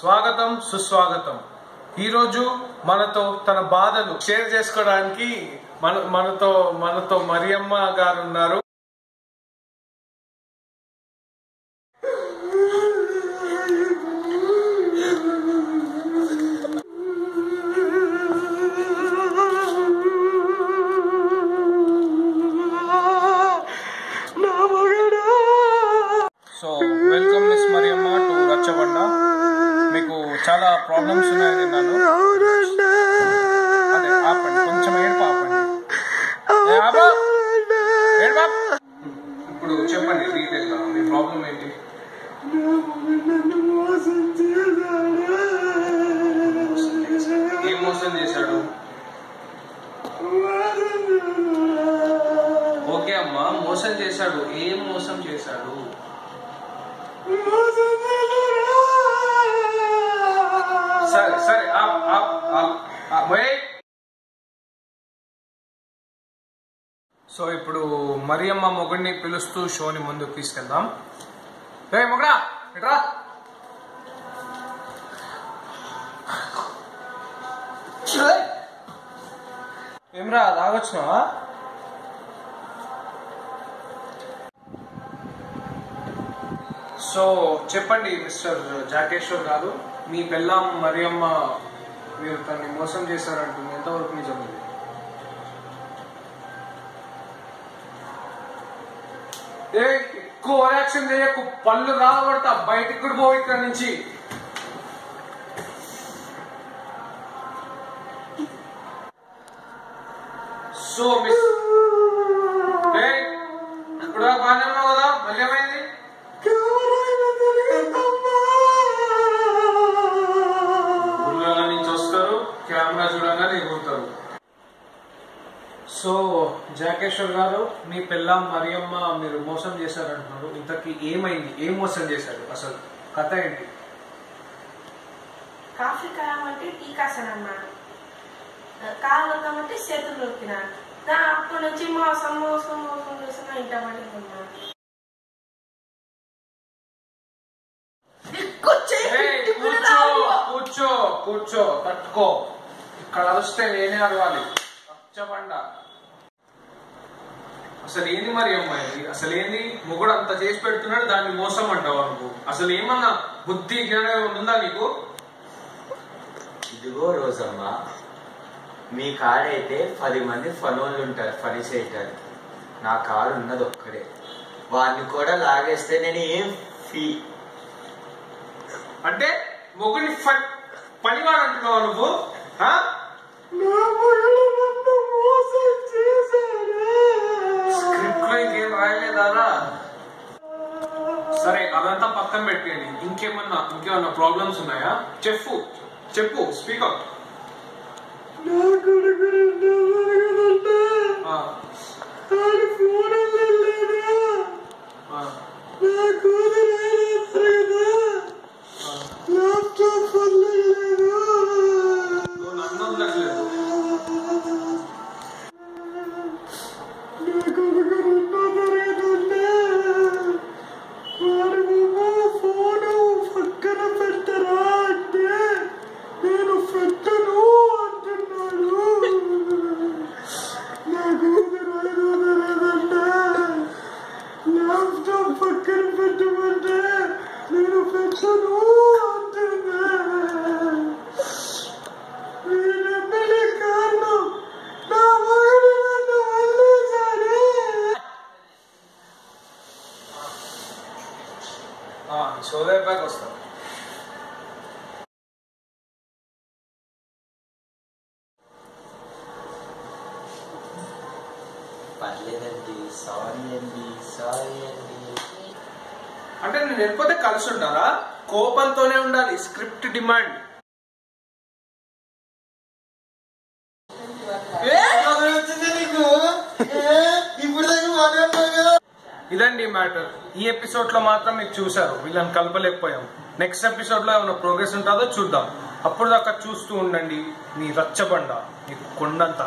స్వాగతం సుస్వాగతం. ఈరోజు మనతో తన బాధలు షేర్ చేసుకోవడానికి మనతో మరియమ్మ గారు ఉన్నారు. So welcome miss Mariyamma to Racchabanda. మీకు చాలా ప్రాబ్లమ్స్ ఉన్నాయని విన్నాను. అదే ఆపండి, కొంచెం ఏడుపు ఆపండి. ఇప్పుడు చెప్పండి డీటెయిల్ గా మీ ప్రాబ్లం ఏంటి? ఏం మోసం చేశాడు? ఓకే అమ్మా, మోసం చేశాడు. ఏం మోసం చేశాడు? సరే సరే సో ఇప్పుడు మరియమ్మ మొగుడిని పిలుస్తూ షోని ముందుకు తీసుకెళ్దాం. రే మొగుడా, ఎట్రా. ఏమ్రా తాగొచ్చినావా? సో చెప్పండి మిస్టర్ జాకేశ్వర్ గారు, మీ పెళ్ళాం మరియమ్మ మీరు తనని మోసం చేశారంటుంది, ఎంతవరకు నిజం ఇది? ఎక్కువ రియాక్షన్ చేయకు, పళ్ళు రాబడతా, బయటికి కూడా పోవు ఇక్కడ నుంచి. సో మిస్ ఇప్పుడు బాగానే ఉన్నావు కదా, మళ్ళీ ఏమైంది? నుంచి వస్తారు, కెమెరా చూడగానే ఎగురుతారు. సో జాకేశ్వర్ గారు, మీ పెళ్ళాం మరియమ్మ మీరు మోసం చేశారంటున్నారు. ఇంతకీ ఏమైంది? ఏం మోసం చేశారు? అసలు కథ ఏంటి? కాఫీ కాయమంటే టీ కాసానన్నాడు, కాలు వద్దామంటే చేతులు నొక్కినాడు. అప్పటి నుంచి మోసం మోసం మోసం చేసిన ఇంట పడి ఉన్నాడు. కూర్చో కూర్చో, తట్టుకో. ఇక్కడ అరిస్తే నేనే అరవాలి. రచ్చబండ. అసలు ఏంది మరి అమ్మాయి? అసలు ఏంది? మొగుడు అంత చేసి పెడుతున్నాడు, దాన్ని మోసం అంటావా నువ్వు? అసలు ఏమన్నా బుద్ధి జ్ఞానం ఉందా నీకు? ఇదిగో రోజమ్మ, మీ కాడైతే 10 మంది ఫనోళ్ళు ఉంటారు పని చేయటానికి. నా కారు ఉన్నది ఒక్కడే. వాడిని కూడా లాగేస్తే నేను ఏం ఫీ అంటే మొగుడిని పనివాడు అంటున్నావా నువ్వు? స్క్రిప్ట్ లో ఇంకేం రాయలేదా? సరే అదంతా పక్కన పెట్టండి. ఇంకేమన్నా ప్రాబ్లమ్స్ ఉన్నాయా? చెప్పు స్పీక్ అవుట్. సోదైపాకి వస్తాం. పర్లేదండి, సారీ అండి, సారీ అండి. అంటే నేను వెళ్ళిపోతే కలిసి ఉంటారా? కోపంతోనే ఉండాలి. Script demand. ఇదండి మ్యాటర్. ఈ ఎపిసోడ్ లో మాత్రం మీకు చూసారు, వీళ్ళని కలపలేకపోయాం. నెక్స్ట్ ఎపిసోడ్ లో ఏమైనా ప్రోగ్రెస్ ఉంటుందో చూద్దాం. అప్పుడు దాకా చూస్తూ ఉండండి మీ రచ్చబండ, మీకు కొండంత.